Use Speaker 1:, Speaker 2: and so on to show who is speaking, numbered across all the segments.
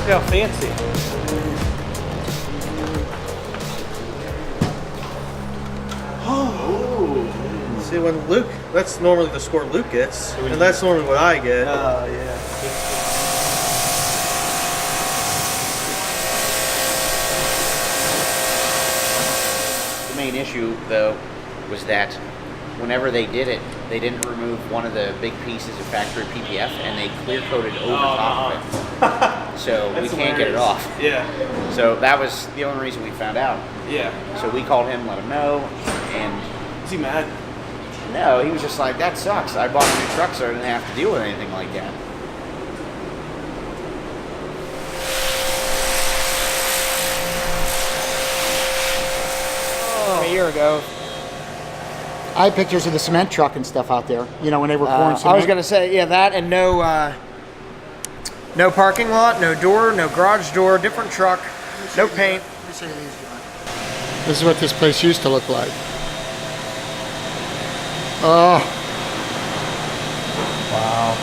Speaker 1: how fancy. Oh. See, when Luke, that's normally the score Luke gets, and that's normally what I get.
Speaker 2: Oh, yeah.
Speaker 3: The main issue, though, was that whenever they did it, they didn't remove one of the big pieces of factory PPF, and they clear coated over top of it. So we can't get it off.
Speaker 2: Yeah.
Speaker 3: So that was the only reason we found out.
Speaker 2: Yeah.
Speaker 3: So we called him, let him know, and
Speaker 2: Is he mad?
Speaker 3: no, he was just like, that sucks. I bought a new truck so I didn't have to deal with anything like that.
Speaker 4: A year ago, I had pictures of the cement truck and stuff out there, you know, when they were pouring cement.
Speaker 5: I was going to say, yeah, that and no parking lot, no door, no garage door, different truck, no paint.
Speaker 4: This is what this place used to look like. Oh.
Speaker 5: Wow.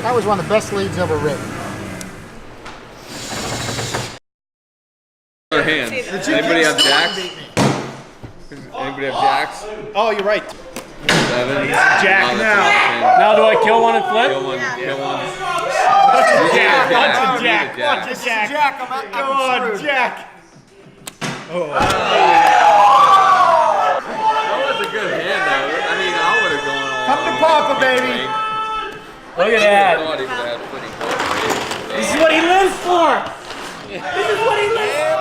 Speaker 4: That was one of the best leads ever written.
Speaker 6: Our hands. Anybody have jacks? Anybody have jacks?
Speaker 1: Oh, you're right.
Speaker 6: 7.
Speaker 1: Jack now.
Speaker 2: Now do I kill one and flip?
Speaker 6: Kill one. Kill one.
Speaker 1: Jack.
Speaker 6: Jack.
Speaker 1: Watch it, Jack.
Speaker 6: Jack.
Speaker 1: Watch it, Jack. Come on, Jack.
Speaker 6: That was a good hand, though. I mean, I would have gone all.
Speaker 4: Come to Papa, baby.
Speaker 2: Look at that.
Speaker 6: I thought he would have pretty good.
Speaker 2: This is what he lives for. This is what he lives for.